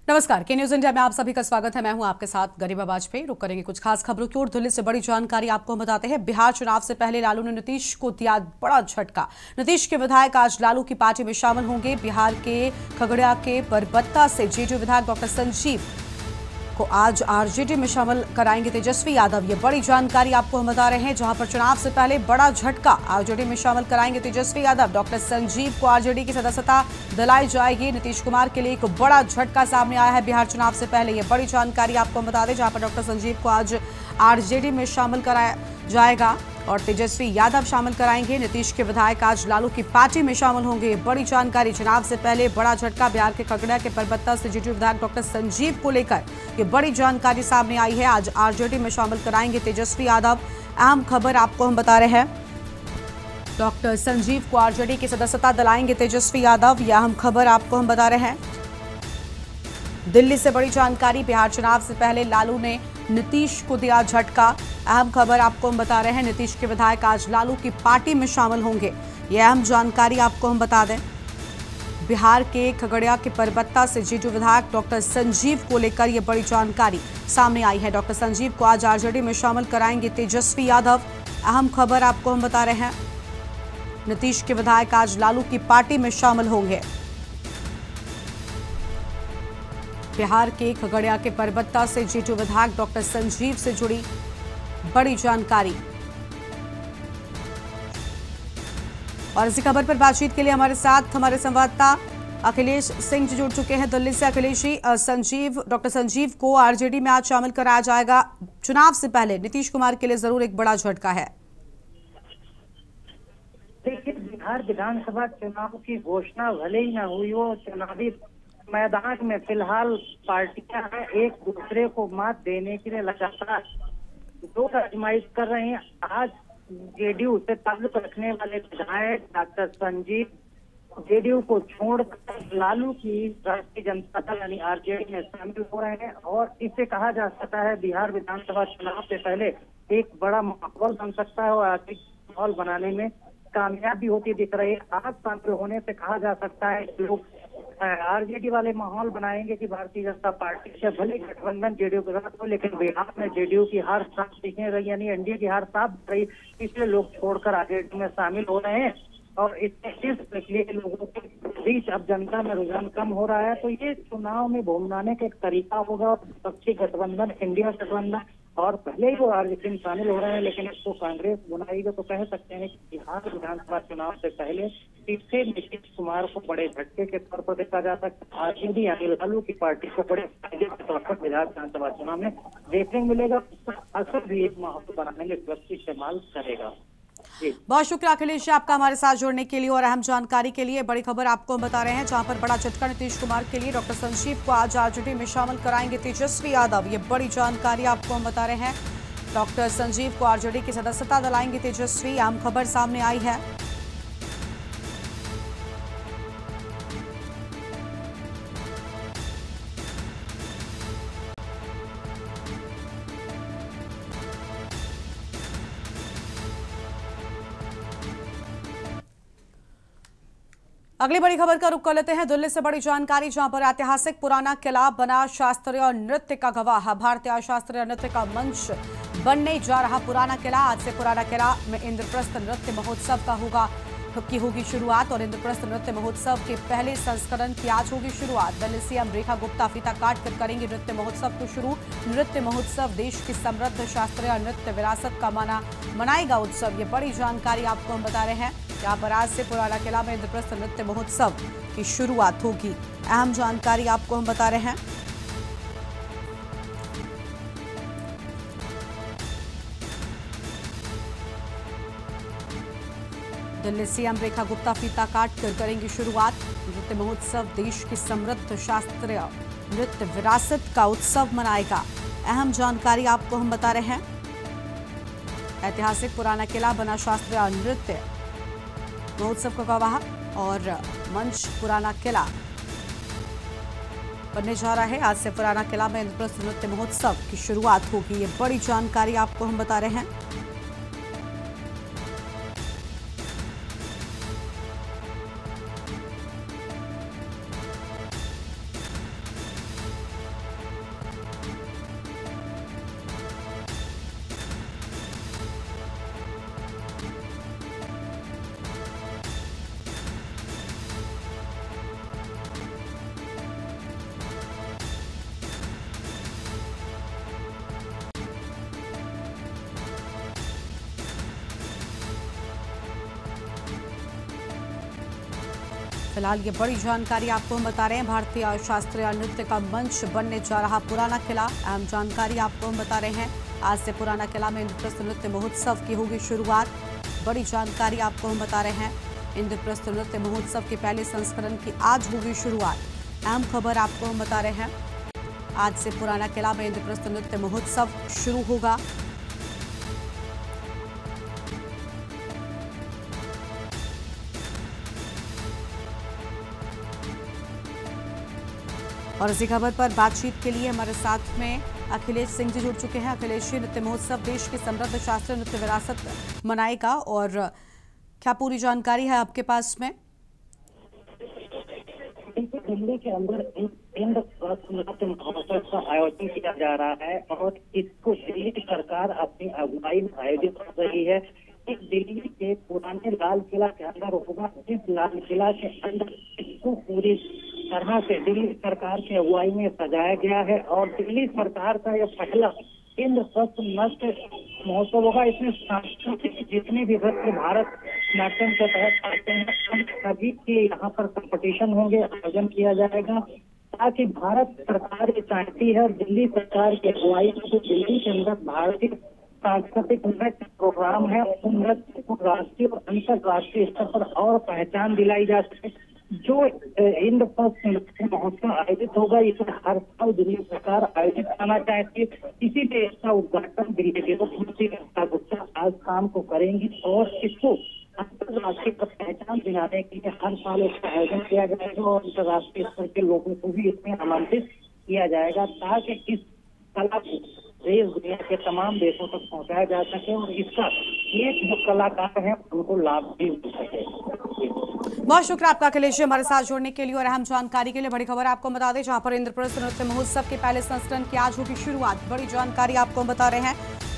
नमस्कार, के news India में आप सभी का स्वागत है। मैं हूं आपके साथ गरिमा वाजपेयी। रुक करेंगे कुछ खास खबरों की ओर। दिल्ली से बड़ी जानकारी आपको हम बताते हैं। बिहार चुनाव से पहले लालू ने नीतीश को दिया बड़ा झटका। नीतीश के विधायक आज लालू की पार्टी में शामिल होंगे। बिहार के खगड़िया के परबत्ता से जेडीयू विधायक डॉक्टर संजीव को आज आरजेडी में शामिल कराएंगे तेजस्वी यादव। ये बड़ी जानकारी आपको हम बता रहे हैं, जहां पर चुनाव से पहले बड़ा झटका। आरजेडी में शामिल कराएंगे तेजस्वी यादव। डॉक्टर संजीव को आरजेडी की सदस्यता दिलाई जाएगी। नीतीश कुमार के लिए एक बड़ा झटका सामने आया है बिहार चुनाव से पहले। ये बड़ी जानकारी आपको हम बता दें, जहां पर डॉक्टर संजीव को आज आरजेडी में शामिल कराया जाएगा और तेजस्वी यादव शामिल कराएंगे। नीतीश के विधायक आज लालू की पार्टी में शामिल होंगे। बड़ी जानकारी, चुनाव से पहले बड़ा झटका। बिहार के खगड़िया के परबत्ता से जेडीयू विधायक डॉक्टर संजीव को लेकर ये बड़ी जानकारी सामने आई है। आज आरजेडी में शामिल कराएंगे तेजस्वी यादव। अहम खबर आपको हम बता रहे हैं, डॉक्टर संजीव को आरजेडी की सदस्यता दिलाएंगे तेजस्वी यादव। यह अहम खबर आपको हम बता रहे हैं। दिल्ली से बड़ी जानकारी, बिहार चुनाव से पहले लालू ने नीतीश को दिया झटका। अहम खबर आपको हम बता रहे हैं, नीतीश के विधायक आज लालू की पार्टी में शामिल होंगे। यह अहम जानकारी आपको हम बता दें। बिहार के खगड़िया के परबत्ता से जेडीयू विधायक डॉक्टर संजीव को लेकर यह बड़ी जानकारी सामने आई है। डॉक्टर संजीव को आज आरजेडी में शामिल कराएंगे तेजस्वी यादव। अहम खबर आपको हम बता रहे हैं, नीतीश के विधायक आज लालू की पार्टी में शामिल होंगे। बिहार के खगड़िया के परबत्ता से जेडीयू विधायक डॉक्टर संजीव से जुड़ी बड़ी जानकारी। और इसी खबर पर बातचीत के लिए हमारे साथ हमारे संवाददाता अखिलेश सिंह जी जुड़ चुके हैं दिल्ली से। अखिलेश जी, डॉक्टर संजीव को आरजेडी में आज शामिल कराया जाएगा। चुनाव से पहले नीतीश कुमार के लिए जरूर एक बड़ा झटका है। देखिए, बिहार विधानसभा चुनाव की घोषणा भले ही न हुई हो, चुनावी मैदान में फिलहाल पार्टियां एक दूसरे को मात देने के लिए लगातार दो आजमाइश कर रहे हैं। आज जेडीयू से ताल्लुक रखने वाले विधायक डॉक्टर संजीव जेडीयू को छोड़कर लालू की राष्ट्रीय जनता दल यानी आरजेडी में शामिल हो रहे हैं और इसे कहा जा सकता है बिहार विधानसभा चुनाव से पहले एक बड़ा माहौल बन सकता है और आर्थिक माहौल बनाने में कामयाबी होती दिख रही है। आज शामिल होने से कहा जा सकता है लोग आरजेडी वाले माहौल बनाएंगे कि भारतीय जनता पार्टी से भले गठबंधन जेडीयू के साथ हो, लेकिन बिहार में जेडीयू की हार साफ दिखने रही, यानी एनडीए की हार साफ दिख रही, इसलिए लोग छोड़कर आरजेडी में शामिल हो रहे हैं और इसके लिए लोगों के बीच अब जनता में रुझान कम हो रहा है। तो ये चुनाव में घूमनाने का एक तरीका होगा। विपक्षी गठबंधन, इंडिया गठबंधन और पहले ही वो आरजेडी में शामिल हो रहे हैं, लेकिन इसको कांग्रेस बुलाएगी तो कह सकते हैं कि बिहार विधानसभा चुनाव से पहले तीसरे नीतीश कुमार को बड़े झटके के तौर पर देखा जा सकता है। आरजेडी यानी लालू की पार्टी को बड़े फायदे के तौर पर बिहार विधानसभा चुनाव में देखने को मिलेगा। उसका असर भी एक माहौल बनाने में व्यक्ति इस्तेमाल करेगा। बहुत शुक्रिया अखिलेश जी आपका हमारे साथ जुड़ने के लिए और अहम जानकारी के लिए। बड़ी खबर आपको हम बता रहे हैं, जहां पर बड़ा झटका नीतीश कुमार के लिए। डॉक्टर संजीव को आज आरजेडी में शामिल कराएंगे तेजस्वी यादव। ये बड़ी जानकारी आपको हम बता रहे हैं। डॉक्टर संजीव को आरजेडी की सदस्यता दिलाएंगे तेजस्वी। अहम खबर सामने आई है। अगली बड़ी खबर का रुख कर लेते हैं दिल्ली से बड़ी जानकारी, जहां पर ऐतिहासिक पुराना किला बना शास्त्रीय नृत्य का गवाह। भारतीय शास्त्रीय नृत्य का मंच बनने जा रहा पुराना किला। आज से पुराना किला में इंद्रप्रस्थ नृत्य महोत्सव की होगी शुरुआत और इंद्रप्रस्थ नृत्य महोत्सव के पहले संस्करण की आज होगी शुरुआत। दिल्ली सीएम रेखा गुप्ता फीता काटकर करेंगे नृत्य महोत्सव को शुरू। नृत्य महोत्सव देश की समृद्ध शास्त्रीय नृत्य विरासत का मनाएगा उत्सव। ये बड़ी जानकारी आपको हम बता रहे हैं। यहाँ पर आज से पुराना किला में इंद्रप्रस्थ नृत्य महोत्सव की शुरुआत होगी। अहम जानकारी आपको हम बता रहे हैं। दिल्ली सीएम रेखा गुप्ता फीता काटकर करेंगी शुरुआत। नृत्य महोत्सव देश की समृद्ध शास्त्रीय नृत्य विरासत का उत्सव मनाएगा। अहम जानकारी आपको हम बता रहे हैं। ऐतिहासिक पुराना किला बना शास्त्रीय नृत्य महोत्सव का गवाह और मंच पुराना किला बनने जा रहा है। आज से पुराना किला में इंद्रप्रस्थ नृत्य महोत्सव की शुरुआत होगी। ये बड़ी जानकारी आपको हम बता रहे हैं। फिलहाल ये बड़ी जानकारी आपको हम बता रहे हैं। भारतीय शास्त्रीय नृत्य का मंच बनने जा रहा पुराना किला, अहम जानकारी आपको हम बता रहे हैं। आज से पुराना किला में इंद्रप्रस्थ नृत्य महोत्सव की होगी शुरुआत। बड़ी जानकारी आपको हम बता रहे हैं। इंद्रप्रस्थ नृत्य महोत्सव के पहले संस्करण की आज होगी शुरुआत। अहम खबर आपको हम बता रहे हैं। आज से पुराना किला में इंद्रप्रस्थ नृत्य महोत्सव शुरू होगा। और इसी खबर पर बातचीत के लिए हमारे साथ में अखिलेश सिंह जी जुड़ चुके हैं। अखिलेश, नृत्य महोत्सव देश की समृद्ध शास्त्रीय नृत्य विरासत मनाएगा और क्या पूरी जानकारी है आपके पास में? दिल्ली के अंदर नृत्य महोत्सव का आयोजन किया जा रहा है और इसको दिल्ली सरकार अपनी अगुवाई में आयोजित कर रही है। इस दिल्ली के पुराने लाल किला के अंदर होगा। इस लाल किला के अंदर इसको पूरी तरह से दिल्ली सरकार की अगुवाई में सजाया गया है और दिल्ली सरकार का यह पहला इंद्रप्रस्थ नृत्य महोत्सव होगा। इसमें सांस्कृतिक जितने भी नृत्य भारत नाट्यम के तहत आते हैं सभी के यहाँ पर कंपटीशन होंगे, आयोजन किया जाएगा ताकि भारत सरकार ये चाहती है, दिल्ली सरकार की अगुवाई में जो दिल्ली के अंदर भारतीय सांस्कृतिक नृत्य प्रोग्राम है उन नृत्य को राष्ट्रीय और अंतर्राष्ट्रीय स्तर पर और पहचान दिलाई जा सके। जो इंद्रप्रस्थ नृत्य महोत्सव आयोजित होगा इसे हर साल दिल्ली सरकार आयोजित करना चाहती है। इसीलिए इसका उद्घाटन दिल्ली के मुख्यमंत्री ममता गुप्ता आज शाम को करेंगी और इसको अंतर्राष्ट्रीय पहचान दिलाने के लिए हर साल इसका आयोजन किया जाएगा और अंतर्राष्ट्रीय स्तर के लोगों को भी इसमें आमंत्रित किया जाएगा ताकि इस कला को देश दुनिया के तमाम देशों तक पहुंचाया जा सके और इसका एक जो कलाकार है उनको लाभ भी मिल सके। बहुत शुक्रिया आपका अखिलेश जी हमारे साथ जुड़ने के लिए और अहम जानकारी के लिए। बड़ी खबर आपको बता दें, जहां पर इंद्रप्रस्थ नृत्य महोत्सव के पहले संस्करण की आज होगी शुरुआत। बड़ी जानकारी आपको बता रहे हैं।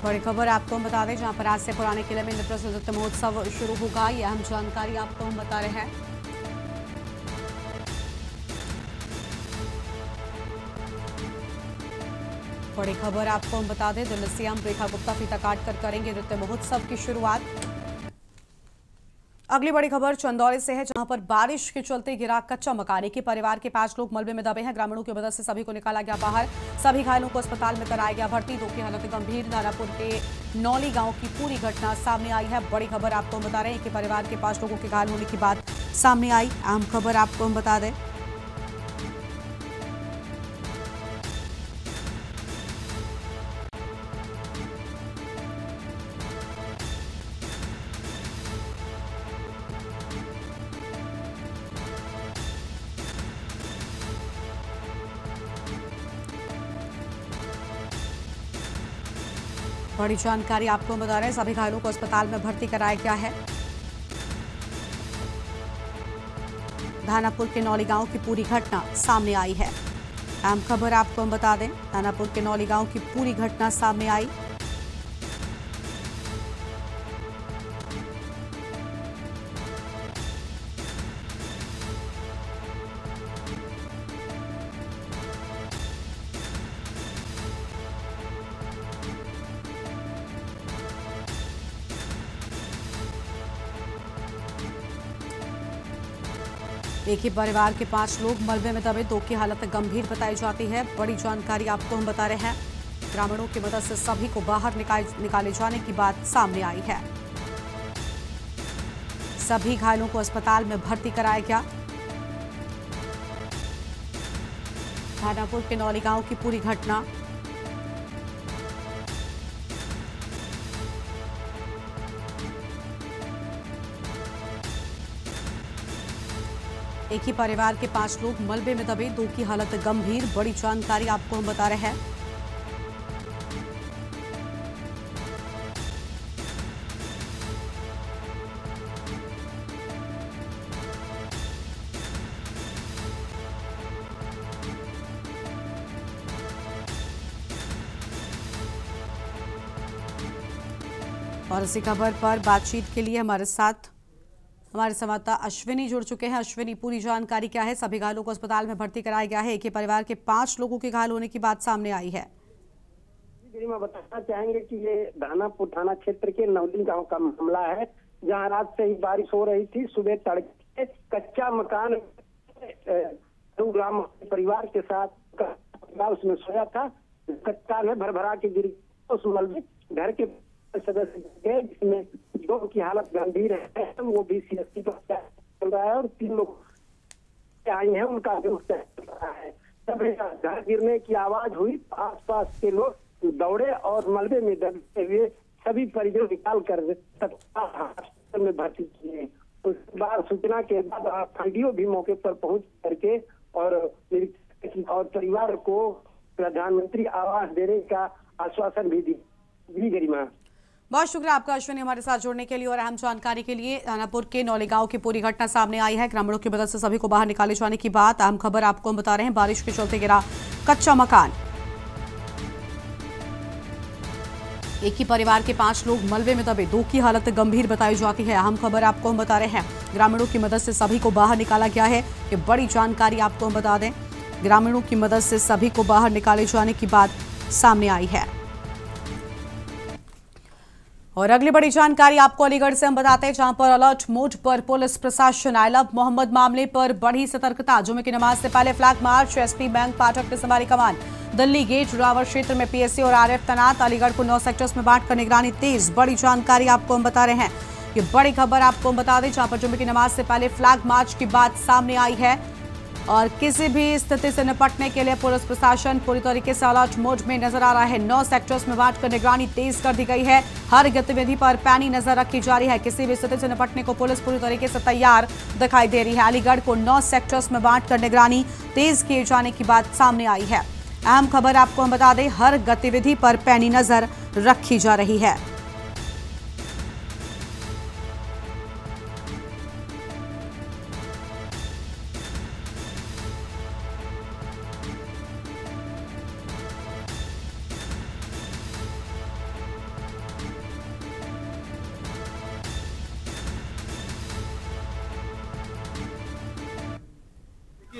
बड़ी खबर आपको हम बता दें, जहां पर आज से पुराने किले में इंद्रप्रस्थ नृत्य महोत्सव शुरू होगा। ये अहम जानकारी आपको हम बता रहे हैं। बड़ी खबर आपको हम बता दें, दिल्ली सीएम रेखा गुप्ता फीता काट कर करेंगे नृत्य महोत्सव की शुरुआत। अगली बड़ी खबर चंदौली से है, जहां पर बारिश के चलते गिरा कच्चा मकान। एक ही परिवार के 5 लोग मलबे में दबे हैं। ग्रामीणों की मदद से सभी को निकाला गया बाहर। सभी घायलों को अस्पताल में कराया गया भर्ती। 2 की हालत गंभीर। दानापुर के नौली गांव की पूरी घटना सामने आई है। बड़ी खबर आपको हम बता रहे हैं कि परिवार के 5 लोगों के घायल होने की बात सामने आई। अहम खबर आपको हम बता दें। बड़ी जानकारी आपको बता रहे हैं। सभी घायलों को अस्पताल में भर्ती कराया गया है। दानापुर के नौली गांव की पूरी घटना सामने आई है। अहम खबर आपको हम बता दें, दानापुर के नौली गांव की पूरी घटना सामने आई। एक ही परिवार के 5 लोग मलबे में दबे। 2 की हालत गंभीर बताई जाती है। बड़ी जानकारी आपको हम बता रहे हैं। ग्रामीणों की मदद से सभी को बाहर निकाले जाने की बात सामने आई है। सभी घायलों को अस्पताल में भर्ती कराया गया। दानापुर के नौली गांव की पूरी घटना। एक ही परिवार के 5 लोग मलबे में दबे। 2 की हालत गंभीर। बड़ी जानकारी आपको हम बता रहे हैं। और इसी खबर पर बातचीत के लिए हमारे साथ हमारे संवाददाता अश्विनी जुड़ चुके हैं। अश्विनी, पूरी जानकारी क्या है? सभी घायलों को अस्पताल में भर्ती कराया गया है। एक ही परिवार के 5 लोगों के घायल होने की बात सामने आई है। गरिमा, बताना चाहेंगे कि ये दानापुर थाना क्षेत्र के नवली गांव का मामला है, जहां रात से ही बारिश हो रही थी। सुबह तड़के कच्चा मकान ग्राम परिवार के साथ उसमें सोया था। कच्चा में भरभरा के गिर उस मलबे घर के सदस्य गए, जिसमें दो की हालत गंभीर है, वो भी CSC पर चल रहा है और 3 लोग आई हैं, उनका भी चल रहा है। तब घर गिरने की आवाज हुई, आसपास के लोग दौड़े और मलबे में दबे हुए सभी परिजन निकाल कर अस्पताल में भर्ती किए। उसके बाद सूचना के बाद FDO भी मौके पर पहुंच करके और परिवार को प्रधानमंत्री आवास देने का आश्वासन भी दी। गरिमा, बहुत शुक्रिया आपका अश्विनी, हमारे साथ जुड़ने के लिए और अहम जानकारी के लिए। दानापुर के नौली गांव की पूरी घटना सामने आई है। ग्रामीणों की मदद से सभी को बाहर निकाले जाने की बात। अहम खबर आपको हम बता रहे हैं, बारिश के चलते गिरा कच्चा मकान। एक ही परिवार के 5 लोग मलबे में दबे, 2 की हालत गंभीर बताई जाती है। अहम खबर आपको हम बता रहे हैं, ग्रामीणों की मदद से सभी को बाहर निकाला गया है। ये बड़ी जानकारी आपको हम बता दें, ग्रामीणों की मदद से सभी को बाहर निकाले जाने की बात सामने आई है। और अगली बड़ी जानकारी आपको अलीगढ़ से हम बताते हैं, जहां पर अलर्ट मोड पर पुलिस प्रशासन। आइलव मोहम्मद मामले पर बढ़ी सतर्कता। जुमे की नमाज से पहले फ्लैग मार्च, SP बैंक पाठक ने संभाली कमान। दिल्ली गेट जोरावर क्षेत्र में PSC और RF तैनात। अलीगढ़ को 9 सेक्टर्स में बांटकर निगरानी तेज। बड़ी जानकारी आपको हम बता रहे हैं, ये बड़ी खबर आपको हम बता दें, जहां पर जुमे की नमाज से पहले फ्लैग मार्च की बात सामने आई है और किसी भी स्थिति से निपटने के लिए पुलिस प्रशासन पूरी तरीके से अलर्ट मोड में नजर आ रहा है। 9 सेक्टर्स में बांटकर निगरानी तेज कर दी गई है। हर गतिविधि पर पैनी नजर रखी जा रही है। किसी भी स्थिति से निपटने को पुलिस पूरी तरीके से तैयार दिखाई दे रही है। अलीगढ़ को 9 सेक्टर्स में बांटकर निगरानी तेज किए जाने की बात सामने आई है। अहम खबर आपको हम बता दें, हर गतिविधि पर पैनी नजर रखी जा रही है।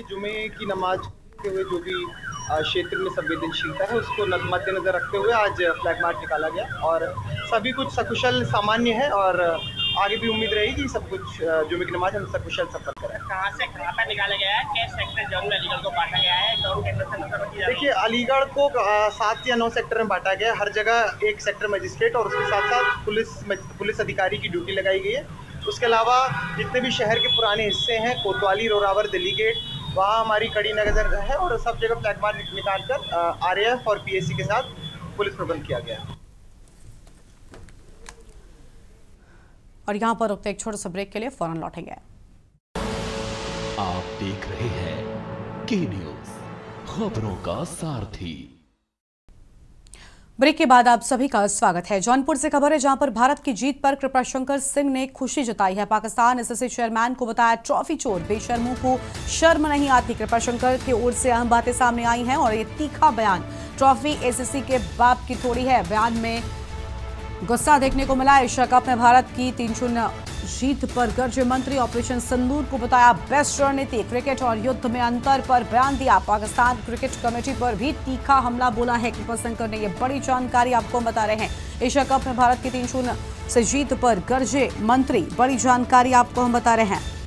जुमे की नमाज के हुए जो भी क्षेत्र में संवेदनशीलता है उसको मद्देनजर रखते हुए आज फ्लैग मार्च निकाला गया और सभी कुछ सकुशल सामान्य है और आगे भी उम्मीद रहेगी सब कुछ जुमे की नमाज हम सकुशल सफल करें। कहाँ से कहाँ पर निकाला गया है, किस सेक्टर जोन में अलीगढ़ को बांटा गया है, गाँव केंद्र से नजर रखी जा रही है? देखिए, अलीगढ़ को 7 या 9 सेक्टर में बांटा गया है। हर जगह एक सेक्टर मजिस्ट्रेट और उसके साथ साथ पुलिस अधिकारी की ड्यूटी लगाई गई है। उसके अलावा जितने भी शहर के पुराने हिस्से हैं, कोतवाली, रोरावर, दिल्ली गेट, वहाँ हमारी कड़ी नजर है और सब जगह फ्लैग मार्च निकालकर RAF और PSC के साथ पुलिस प्रबंध किया गया है। और यहाँ पर रुकते एक छोटे से ब्रेक के लिए फौरन लौटेंगे। आप देख रहे हैं के न्यूज, खबरों का सारथी। ब्रेक के बाद आप सभी का स्वागत है। जौनपुर से खबर है, जहां पर भारत की जीत पर कृपाशंकर सिंह ने खुशी जताई है। पाकिस्तान SSC चेयरमैन को बताया ट्रॉफी चोर, बेशर्मों को शर्म नहीं आती। कृपाशंकर की ओर से अहम बातें सामने आई हैं और ये तीखा बयान ट्रॉफी SSC के बाप की थोड़ी है। बयान में गुस्सा देखने को मिला। एशिया कप में भारत की 3-0 जीत पर गरजे मंत्री। ऑपरेशन सिंदूर को बताया बेस्ट रणनीति। क्रिकेट और युद्ध में अंतर पर बयान दिया। पाकिस्तान क्रिकेट कमेटी पर भी तीखा हमला बोला है कृपाशंकर ने। ये बड़ी जानकारी आपको हम बता रहे हैं। एशिया कप में भारत की 3-0 से जीत पर गरजे मंत्री, बड़ी जानकारी आपको हम बता रहे हैं।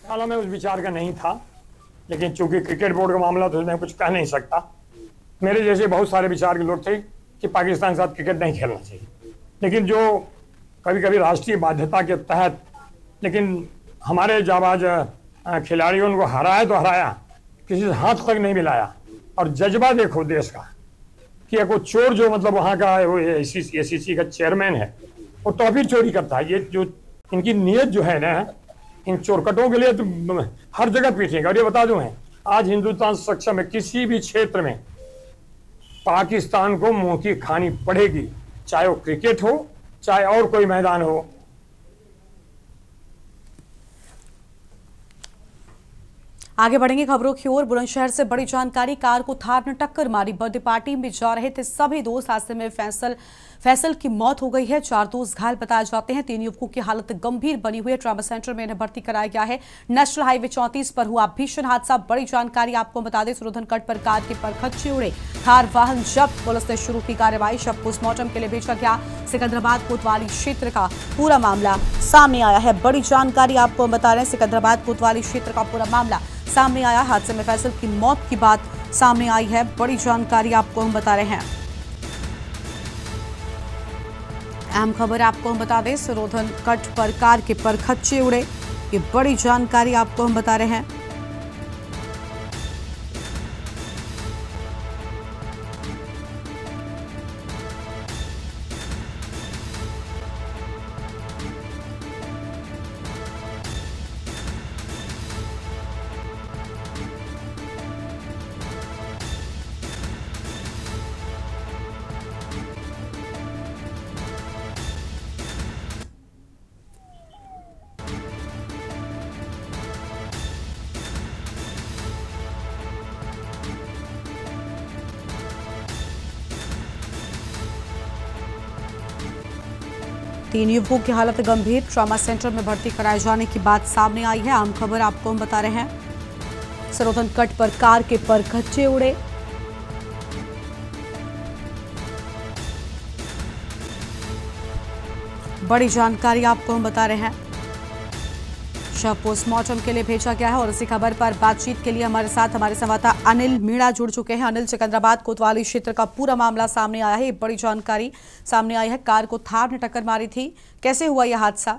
सालों में उस विचार का नहीं था, लेकिन चूंकि क्रिकेट बोर्ड का मामला तो मैं कुछ कह नहीं सकता। मेरे जैसे बहुत सारे विचार के लोग थे कि पाकिस्तान के साथ क्रिकेट नहीं खेलना चाहिए, लेकिन जो कभी कभी राष्ट्रीय बाध्यता के तहत लेकिन हमारे जाबाज खिलाड़ियों को हराया तो हराया, किसी से हाथ तक नहीं मिलाया। और जज्बा देखो देश का कि एक वो चोर जो मतलब वहाँ का वो ACC का चेयरमैन है, वो टॉफी चोरी करता है। ये जो इनकी नीयत जो है ना, इन चोरकटों के लिए तो हर जगह पीटेंगे। और ये बता दूं, आज हिंदुस्तान सक्षम है, किसी भी क्षेत्र में पाकिस्तान को मुंह की खानी पड़ेगी, चाहे वो क्रिकेट हो चाहे और कोई मैदान हो। आगे बढ़ेंगे खबरों की ओर। बुलंदशहर से बड़ी जानकारी, कार को थार ने टक्कर मारी। बर्थडे पार्टी में जा रहे थे सभी दोस्त, हादसे में फैसल की मौत हो गई है। 4 दोस्त घायल बताए जाते हैं। 3 युवकों की हालत गंभीर बनी हुई है। ट्रॉमा सेंटर में इन्हें भर्ती कराया गया है। नेशनल हाईवे 34 पर हुआ भीषण हादसा। बड़ी जानकारी आपको बता दें, सुरोधन कट पर कार के परखच्चे उड़े, थार वाहन जब्त। पुलिस ने शुरू की कार्रवाई। शव पोस्टमार्टम के लिए भेजा गया। सिकंदराबाद कोतवाली क्षेत्र का पूरा मामला सामने आया है। बड़ी जानकारी आपको बता रहे हैं, सिकंदराबाद कोतवाली क्षेत्र का पूरा मामला सामने आया। हादसे में फैसल की मौत की बात सामने आई है। बड़ी जानकारी आपको हम बता रहे हैं। अहम खबर आपको हम बता दें, सुरोधन कट पर कार के परखच्चे उड़े। ये बड़ी जानकारी आपको हम बता रहे हैं। तीन युवकों की हालत गंभीर, ट्रॉमा सेंटर में भर्ती कराए जाने की बात सामने आई है। आम खबर आपको हम बता रहे हैं। सरोधन कट पर कार के परखच्चे उड़े। बड़ी जानकारी आपको हम बता रहे हैं। शव पोस्टमार्टम के लिए भेजा गया है। और इसी खबर पर बातचीत के लिए हमारे साथ हमारे संवाददाता अनिल मीणा जुड़ चुके हैं। अनिल, सिकंदराबाद कोतवाली क्षेत्र का पूरा मामला सामने आया है। ये बड़ी जानकारी सामने आई है। कार को थार ने टक्कर मारी थी, कैसे हुआ यह हादसा?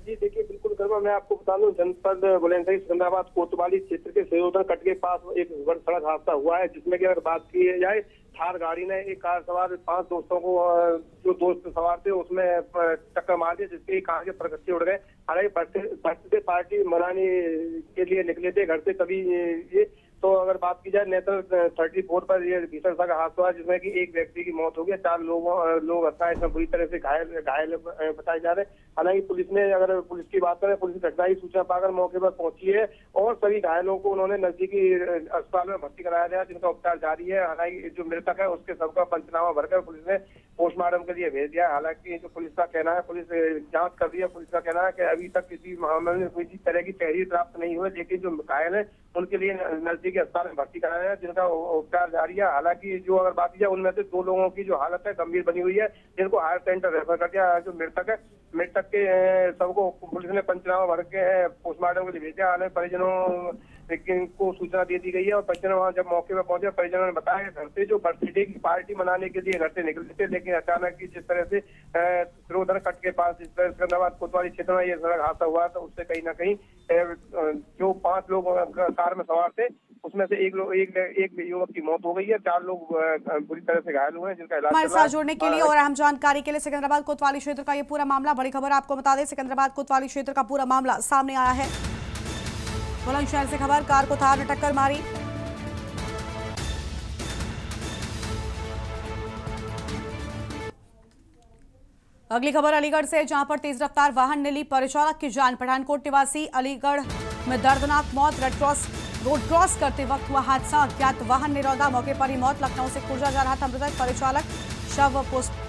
जी देखिए, बिल्कुल गर्मा, मैं आपको बता दूं, जनपद बुलंदशहर सिकंदराबाद कोतवाली क्षेत्र के सयोधन कट के पास एक सड़क हादसा हुआ है, जिसमें कि अगर बात की जाए, थार गाड़ी ने एक कार सवार 5 दोस्तों को, जो दोस्त सवार थे, उसमें टक्कर मार दी, जिसके कार के परखच्चे उड़ गए। हालांकि बर्थडे पार्टी मनाने के लिए निकले थे घर से, तभी ये तो अगर बात की जाए नेशनल 34 पर ये भीषण सा हादसा हुआ, जिसमें कि एक व्यक्ति की मौत हो गई, 4 लोग इसमें बुरी तरह से घायल बताए जा रहे हैं। हालांकि पुलिस ने, अगर पुलिस की बात करें, पुलिस घटना की सूचना पाकर मौके पर पहुंची है और सभी घायलों को उन्होंने नजदीकी अस्पताल में भर्ती कराया गया, जिनका उपचार जारी है। हालांकि जो मृतक है उसके सबका पंचनामा भरकर पुलिस ने पोस्टमार्टम के लिए भेज दिया। हालांकि जो पुलिस का कहना है, पुलिस जांच कर रही है। पुलिस का कहना है कि अभी तक किसी मामले में कोई तरह की तहरीर प्राप्त नहीं हुई, लेकिन जो घायल है उनके लिए नजदीकी अस्पताल में भर्ती कराया है, जिनका उपचार जारी है। हालांकि जो अगर बात की जाए, उनमें से 2 लोगों की जो हालत है गंभीर बनी हुई है, जिनको हायर सेंटर रेफर कर दिया। जो मृतक के सबको पुलिस ने पंचनामा भर के पोस्टमार्टम के लिए भेजा। हालांकि परिजनों को सूचना दे दी गई है और परिजन वहाँ जब मौके पर पहुंचे, परिजनों ने बताया घर से जो बर्थडे की पार्टी मनाने के लिए घर से निकले थे, लेकिन अचानक ही जिस तरह से सिरोधन कट के पास जिस तरह सिकंदराबाद कोतवाली क्षेत्र में ये सड़क हादसा हुआ, तो उससे कहीं ना कहीं जो 5 लोग कार में सवार थे, उसमें से एक युवक की मौत हो गई है। 4 लोग बुरी तरह से घायल हुए हैं, जिनका इलाज हमारे साथ जुड़ने के लिए और अहम जानकारी के लिए सिकंदराबाद कोतवाली क्षेत्र का ये पूरा मामला। बड़ी खबर आपको बता दें, सिकंदराबाद कोतवाली क्षेत्र का पूरा मामला सामने आया है। बुलंदशहर से खबर, कार को थार ने टक्कर मारी। अगली खबर अलीगढ़ से, जहां पर तेज रफ्तार वाहन ने ली परिचालक की जान। पठानकोट निवासी अलीगढ़ में दर्दनाक मौत। रोड क्रॉस करते वक्त हुआ हादसा। अज्ञात वाहन ने रौंदा, मौके पर ही मौत। लखनऊ से खुर्जा जा रहा था मृतक परिचालक। शव पोस्ट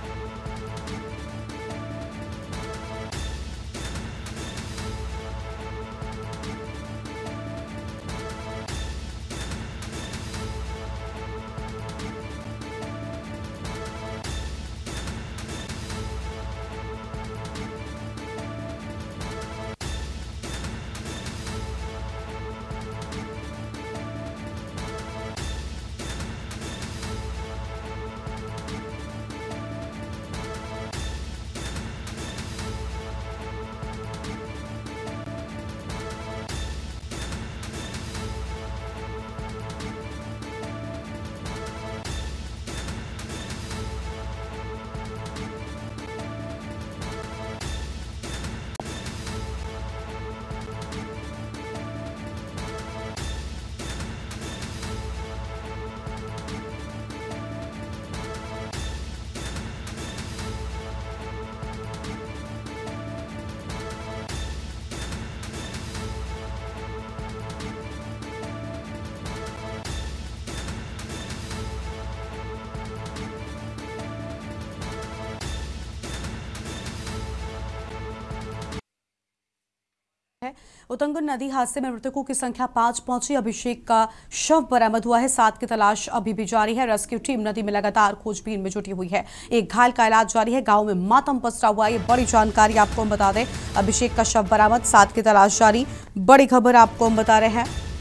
उतंगन नदी हादसे में मृतकों की संख्या 5 पहुंची। अभिषेक का शव बरामद हुआ है। 7 की तलाश अभी भी जारी है। रेस्क्यू टीम नदी में लगातार खोजबीन में जुटी हुई है। एक घायल का इलाज जारी है। गांव में मातम पसरा हुआ। ये बड़ी जानकारी आपको हम बता दें। अभिषेक का शव बरामद, 7 की तलाश जारी। बड़ी खबर आपको हम बता रहे हैं।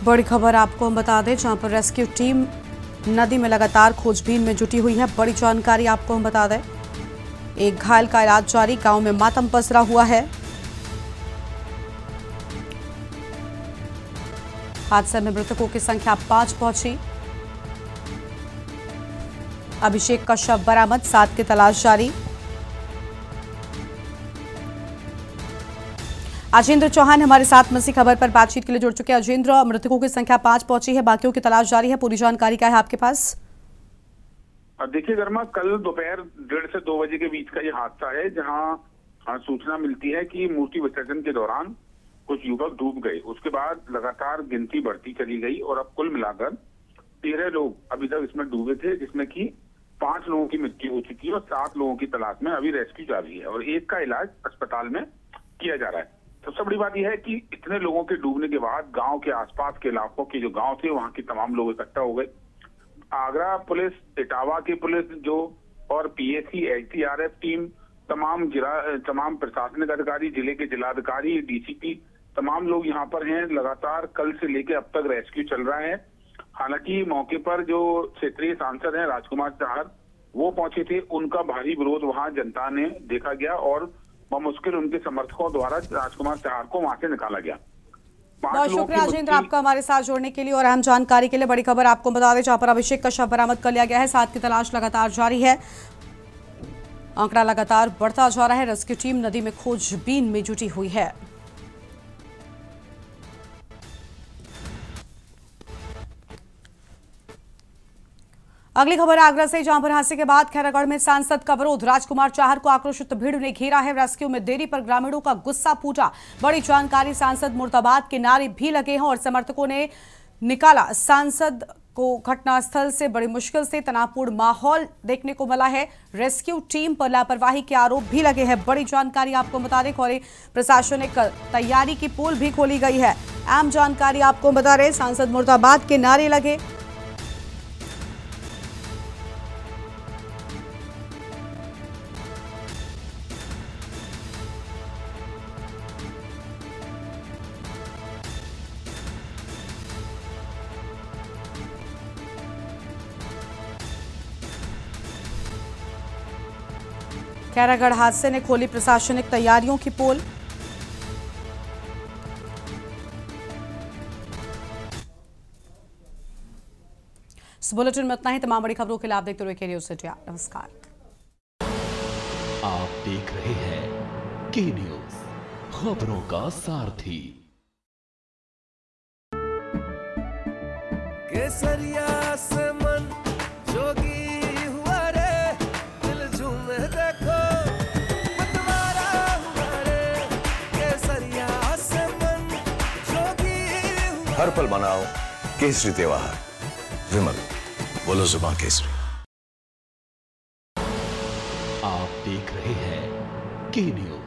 बड़ी खबर आपको हम बता दें, जहां पर रेस्क्यू टीम नदी में लगातार खोजबीन में जुटी हुई है। बड़ी जानकारी आपको हम बता दें। एक घायल का इलाज जारी। गांव में मातम पसरा हुआ है। हादसे में मृतकों की संख्या 5 पहुंची। अभिषेक का शव बरामद, 7 की तलाश जारी। अजेंद्र चौहान हमारे साथ मसी खबर पर बातचीत के लिए जुड़ चुके हैं। अजेंद्र, मृतकों की संख्या 5 पहुंची है, बाकियों की तलाश जारी है। पूरी जानकारी क्या है आपके पास? देखिए गर्मा, कल दोपहर 1:30 से 2 बजे के बीच का ये हादसा है, जहां सूचना मिलती है कि मूर्ति विसर्जन के दौरान कुछ युवक डूब गए। उसके बाद लगातार गिनती बढ़ती चली गई और अब कुल मिलाकर 13 लोग अभी तक इसमें डूबे थे, जिसमें कि 5 लोगों की मृत्यु हो चुकी है और 7 लोगों की तलाश में अभी रेस्क्यू जारी है और एक का इलाज अस्पताल में किया जा रहा है। सबसे बड़ी बात यह है कि इतने लोगों के डूबने के बाद गांव के आसपास के इलाकों के जो गांव थे वहां के तमाम लोग इकट्ठा हो गए। आगरा पुलिस, इटावा की पुलिस जो और पीएसी, एसडीआरएफ टीम, तमाम प्रशासनिक अधिकारी, जिले के जिलाधिकारी, डीसीपी, तमाम लोग यहाँ पर हैं। लगातार कल से लेकर अब तक रेस्क्यू चल रहा है। हालांकि मौके पर जो क्षेत्रीय सांसद हैं राजकुमार चाहर, वो पहुंचे थे। उनका भारी विरोध वहां जनता ने देखा गया और मुश्किल उनके समर्थकों द्वारा राजकुमार चाहर को वहां से निकाला गया। बहुत शुक्रिया अजेंद्र आपका हमारे साथ जोड़ने के लिए और अहम जानकारी के लिए। बड़ी खबर आपको बता दें, जहां पर अभिषेक का शव बरामद कर लिया गया है। 7 की तलाश लगातार जारी है। आंकड़ा लगातार बढ़ता जा रहा है। रेस्क्यू टीम नदी में खोजबीन में जुटी हुई है। अगली खबर आगरा से, जहां पर हादसे के बाद खैरागढ़ में सांसद का विरोध। राजकुमार चाहर को आक्रोशित भीड़ ने घेरा है। रेस्क्यू में देरी पर ग्रामीणों का गुस्सा फूटा। बड़ी जानकारी, सांसद मुर्दाबाद के नारे भी लगे हैं और समर्थकों ने निकाला सांसद को घटनास्थल से। बड़ी मुश्किल से तनावपूर्ण माहौल देखने को मिला है। रेस्क्यू टीम पर लापरवाही के आरोप भी लगे हैं। बड़ी जानकारी आपको बता दें, और प्रशासनिक तैयारी की पोल भी खोली गई है। अहम जानकारी आपको बता रहे, सांसद मुर्दाबाद के नारे लगे। खैरागढ़ हादसे ने खोली प्रशासनिक तैयारियों की पोल। इस बुलेटिन में इतना ही। तमाम बड़ी खबरों के लिए आप देखते रहिए के न्यूज़। नमस्कार। आप देख रहे हैं के न्यूज़, खबरों का सारथी। केसरिया से मन जोगी हुआ रे, दिल झूमे देखो मतवारा हुआ रे। केसरिया से मन जोगी हुआ। हर पल मनाओ केसरी त्योहार। विमल, बोलो जुबान केसरी। आप देख रहे हैं के न्यूज़,